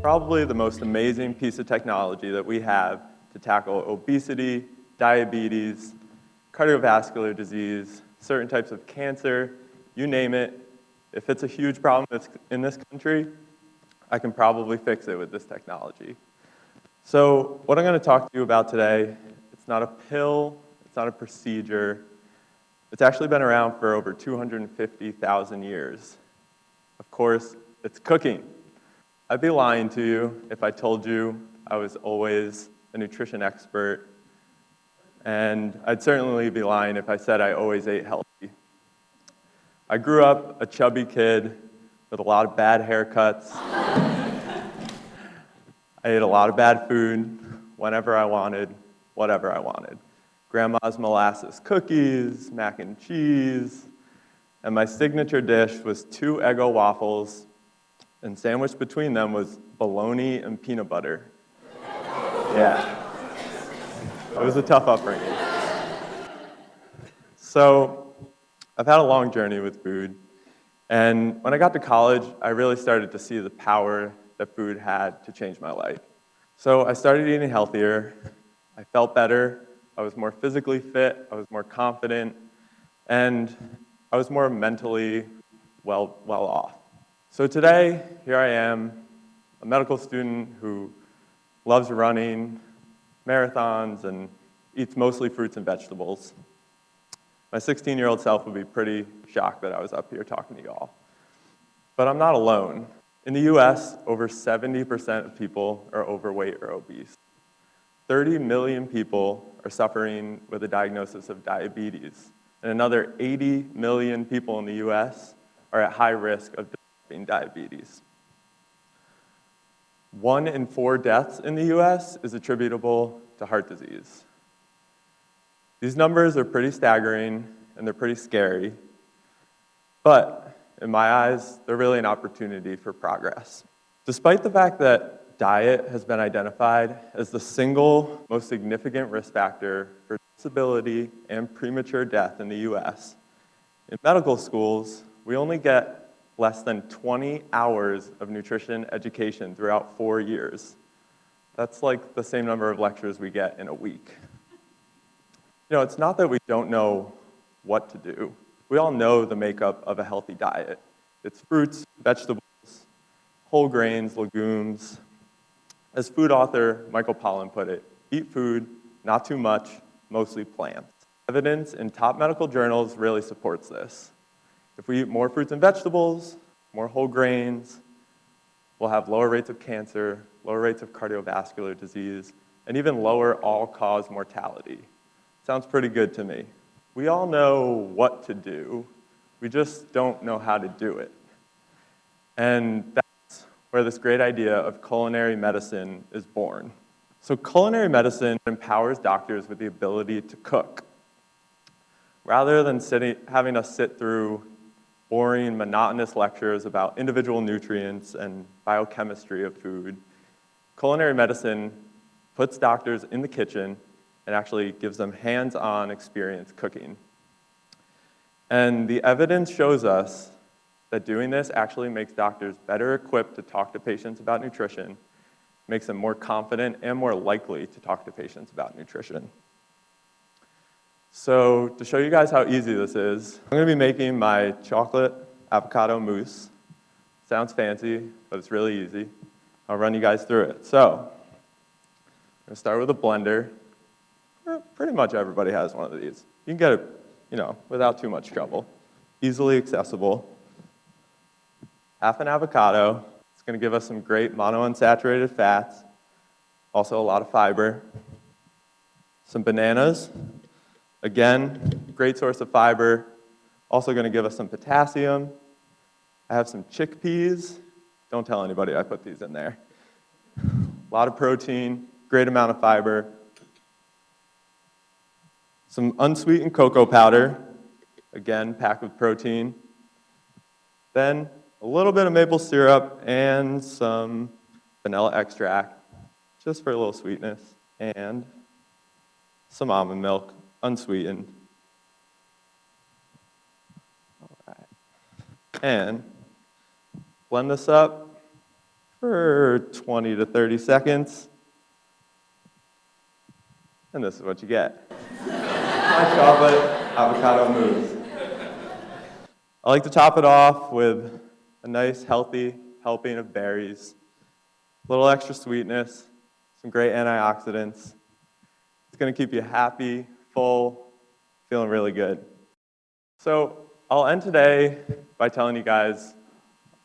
Probably the most amazing piece of technology that we have to tackle obesity, diabetes, cardiovascular disease, certain types of cancer, you name it. If it's a huge problem that's in this country, I can probably fix it with this technology. So what I'm going to talk to you about today, it's not a pill, it's not a procedure. It's actually been around for over 250,000 years. Of course, it's cooking. I'd be lying to you if I told you I was always a nutrition expert, and I'd certainly be lying if I said I always ate healthy. I grew up a chubby kid with a lot of bad haircuts. I ate a lot of bad food whenever I wanted, whatever I wanted. Grandma's molasses cookies, mac and cheese, and my signature dish was 2 Eggo waffles, and sandwiched between them was bologna and peanut butter. Yeah. It was a tough upbringing. So, I've had a long journey with food, and when I got to college, I really started to see the power that food had to change my life. So I started eating healthier, I felt better, I was more physically fit, I was more confident, and I was more mentally well off. So today, here I am, a medical student who loves running, marathons, and eats mostly fruits and vegetables. My 16-year-old self would be pretty shocked that I was up here talking to you all. But I'm not alone. In the US, over 70% of people are overweight or obese. 30 million people are suffering with a diagnosis of diabetes, and another 80 million people in the US are at high risk of developing diabetes. 1 in 4 deaths in the US is attributable to heart disease. These numbers are pretty staggering, and they're pretty scary, but in my eyes, they're really an opportunity for progress. Despite the fact that diet has been identified as the single most significant risk factor for disability and premature death in the US, in medical schools, we only get less than 20 hours of nutrition education throughout 4 years. That's like the same number of lectures we get in a week. You know, it's not that we don't know what to do. We all know the makeup of a healthy diet. It's fruits, vegetables, whole grains, legumes. As food author Michael Pollan put it, eat food, not too much, mostly plants. Evidence in top medical journals really supports this. If we eat more fruits and vegetables, more whole grains, we'll have lower rates of cancer, lower rates of cardiovascular disease, and even lower all-cause mortality. Sounds pretty good to me. We all know what to do, we just don't know how to do it. And that's where this great idea of culinary medicine is born. So culinary medicine empowers doctors with the ability to cook. Rather than having us sit through boring, monotonous lectures about individual nutrients and biochemistry of food, culinary medicine puts doctors in the kitchen and actually gives them hands-on experience cooking. And the evidence shows us that doing this actually makes doctors better equipped to talk to patients about nutrition, makes them more confident and more likely to talk to patients about nutrition. So to show you guys how easy this is, I'm going to be making my chocolate avocado mousse. Sounds fancy, but it's really easy. I'll run you guys through it. So I'm going to start with a blender. Pretty much everybody has one of these. You can get it, without too much trouble. Easily accessible. Half an avocado. It's going to give us some great monounsaturated fats. Also a lot of fiber. Some bananas. Again, great source of fiber. Also going to give us some potassium. I have some chickpeas. Don't tell anybody I put these in there. A lot of protein, great amount of fiber. Some unsweetened cocoa powder, again, packed with protein. Then a little bit of maple syrup and some vanilla extract, just for a little sweetness. And some almond milk, unsweetened. All right. And blend this up. for 20 to 30 seconds. And this is what you get. My chocolate avocado mousse. I like to top it off with a nice, healthy helping of berries, a little extra sweetness, some great antioxidants. It's going to keep you happy, full, feeling really good. So I'll end today by telling you guys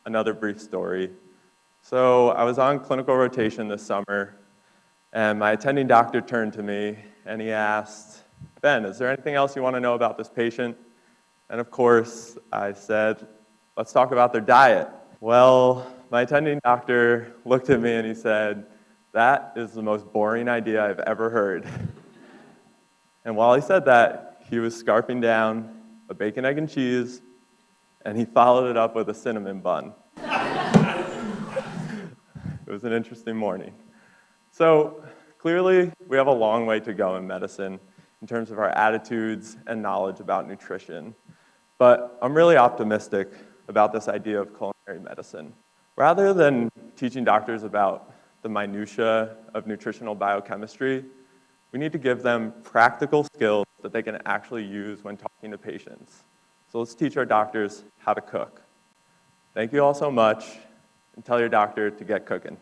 another brief story. So I was on clinical rotation this summer, and my attending doctor turned to me and he asked, "Ben, is there anything else you want to know about this patient?" And of course, I said, "Let's talk about their diet." Well, my attending doctor looked at me and he said, "That is the most boring idea I've ever heard." And while he said that, he was scarfing down a bacon, egg, and cheese, and he followed it up with a cinnamon bun. It was an interesting morning. So clearly, we have a long way to go in medicine in terms of our attitudes and knowledge about nutrition. But I'm really optimistic about this idea of culinary medicine. Rather than teaching doctors about the minutia of nutritional biochemistry, we need to give them practical skills that they can actually use when talking to patients. So let's teach our doctors how to cook. Thank you all so much, and tell your doctor to get cooking.